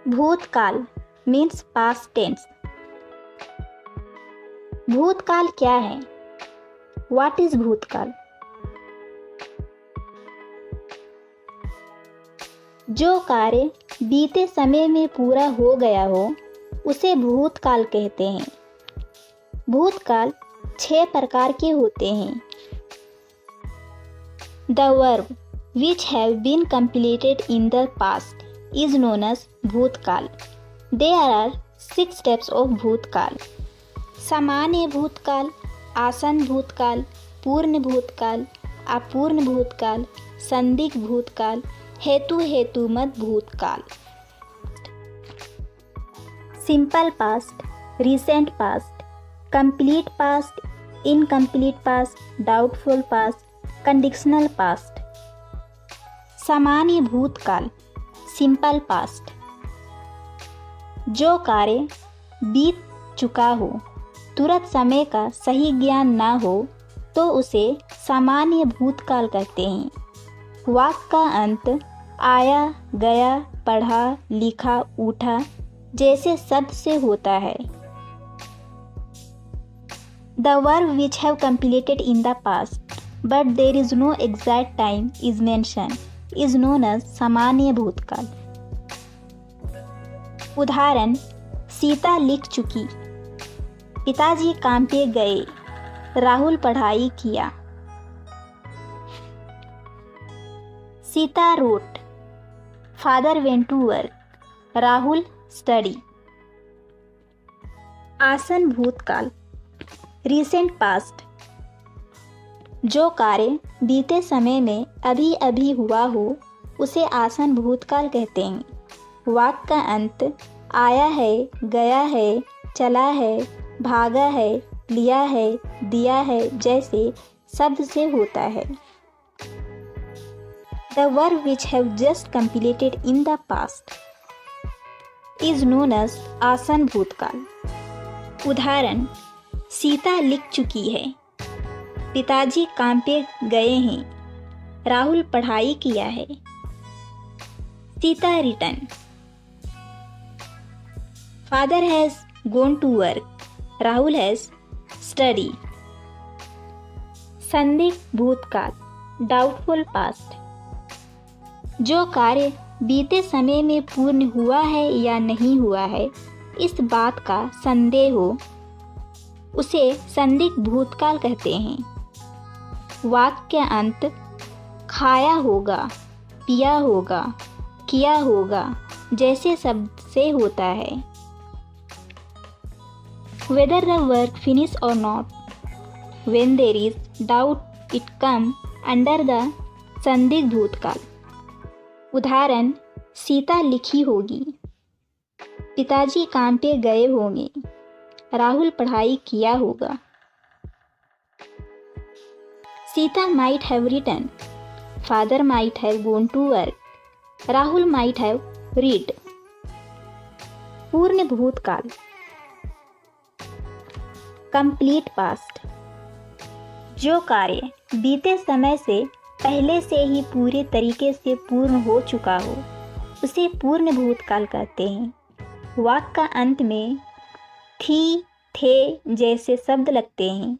भूतकाल means past tense. भूतकाल क्या है? व्हाट इज भूतकाल? जो कार्य बीते समय में पूरा हो गया हो उसे भूतकाल कहते हैं। भूतकाल 6 प्रकार के होते हैं। The verb which have been completed in the past is known as भूतकाल। There are 6 types of भूतकाल। सामान्य भूतकाल, आसन भूतकाल, पूर्ण भूतकाल, अपूर्ण भूतकाल, संदिग्ध भूतकाल, हेतुमत भूतकाल। Simple past, recent past, complete past, incomplete past, doubtful past, conditional past. सामान्य भूतकाल सिंपल पास्ट। जो कार्य बीत चुका हो, तुरंत समय का सही ज्ञान ना हो तो उसे सामान्य भूतकाल कहते हैं। वाक्य का अंत आया, गया, पढ़ा, लिखा, उठा जैसे शब्द से होता है। The verb which have completed in the past but there is no exact time is mentioned is known as सामान्य भूतकाल। उदाहरण, सीता लिख चुकी, पिताजी काम पे गए, राहुल पढ़ाई किया। Sita wrote, father went to work, Rahul study. आसन भूतकाल रिसेंट पास्ट। जो कार्य बीते समय में अभी अभी हुआ हो उसे आसन भूतकाल कहते हैं। वाक्य का अंत आया है, गया है, चला है, भागा है, लिया है, दिया है जैसे शब्द से होता है। The verb which have just completed in the past is known as आसन भूतकाल। उदाहरण, सीता लिख चुकी है, पिताजी काम पे गए हैं, राहुल पढ़ाई किया है। Sita return, father has gone to work, Rahul has study. संदिग्ध भूतकाल डाउटफुल पास्ट। जो कार्य बीते समय में पूर्ण हुआ है या नहीं हुआ है, इस बात का संदेह हो उसे संदिग्ध भूतकाल कहते हैं। वाक्य के अंत खाया होगा, पिया होगा, किया होगा जैसे शब्द से होता है। Whether the work finish or not, when there is doubt, it come under the संदिग्ध भूतकाल। उदाहरण, सीता लिखी होगी, पिताजी काम पे गए होंगे, राहुल पढ़ाई किया होगा। Sita might have written, father might have gone to work, Rahul might have read। पूर्ण भूतकाल कंप्लीट पास्ट। जो कार्य बीते समय से पहले से ही पूरे तरीके से पूर्ण हो चुका हो उसे पूर्ण भूतकाल कहते हैं। वाक्य का अंत में थी, थे जैसे शब्द लगते हैं।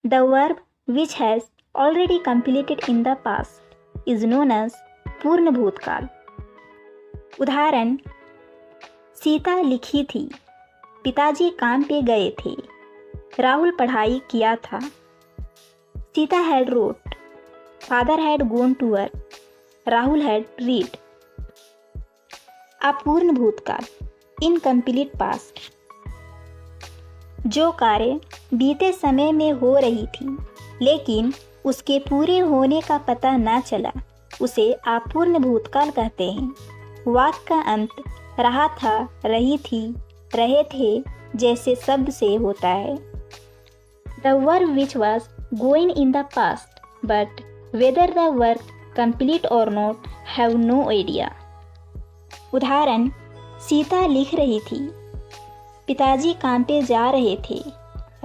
The verb which has already completed in the past is known as पूर्ण भूतकाल। उदाहरण, सीता लिखी थी, पिताजी काम पे गए थे, राहुल पढ़ाई किया था। Sita had wrote, father had gone to work, Rahul had read। अपूर्ण भूतकाल इनकम्प्लीट पास्ट। जो कार्य बीते समय में हो रही थी लेकिन उसके पूरे होने का पता ना चला उसे अपूर्ण भूतकाल कहते हैं। वाक्य का अंत रहा था, रही थी, रहे थे जैसे शब्द से होता है। The work which was going in the past but whether the work complete or not have no idea। उदाहरण, सीता लिख रही थी, पिताजी काम पे जा रहे थे,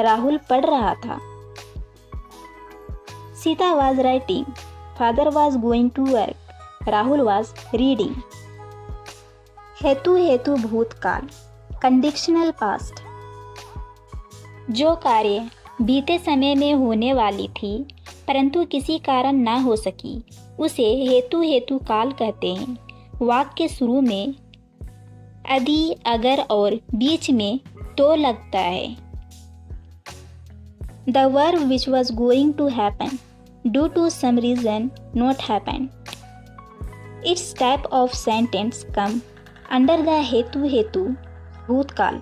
राहुल पढ़ रहा था। Sita was writing, father was going to work, Rahul was reading। हेतु हेतु भूतकाल, कंडीशनल पास्ट। जो कार्य बीते समय में होने वाली थी परंतु किसी कारण ना हो सकी, उसे हेतु हेतु काल कहते हैं। वाक्य शुरू में यदि, अगर और बीच में तो लगता है। The verb which was going to happen due to some reason not happened. Its type of sentence come under the हेतु हेतु भूतकाल।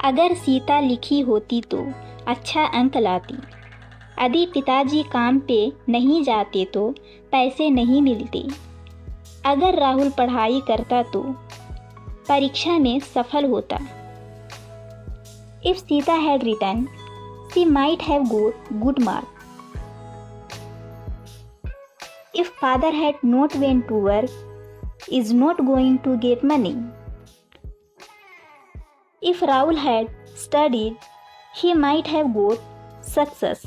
अगर सीता लिखी होती तो अच्छा अंक लाती। यदि पिताजी काम पे नहीं जाते तो पैसे नहीं मिलते। अगर राहुल पढ़ाई करता तो परीक्षा में सफल होता। If Sita had written, she might have got good mark. If father had not went to work, is not going to get money. If Rahul had studied, he might have got success.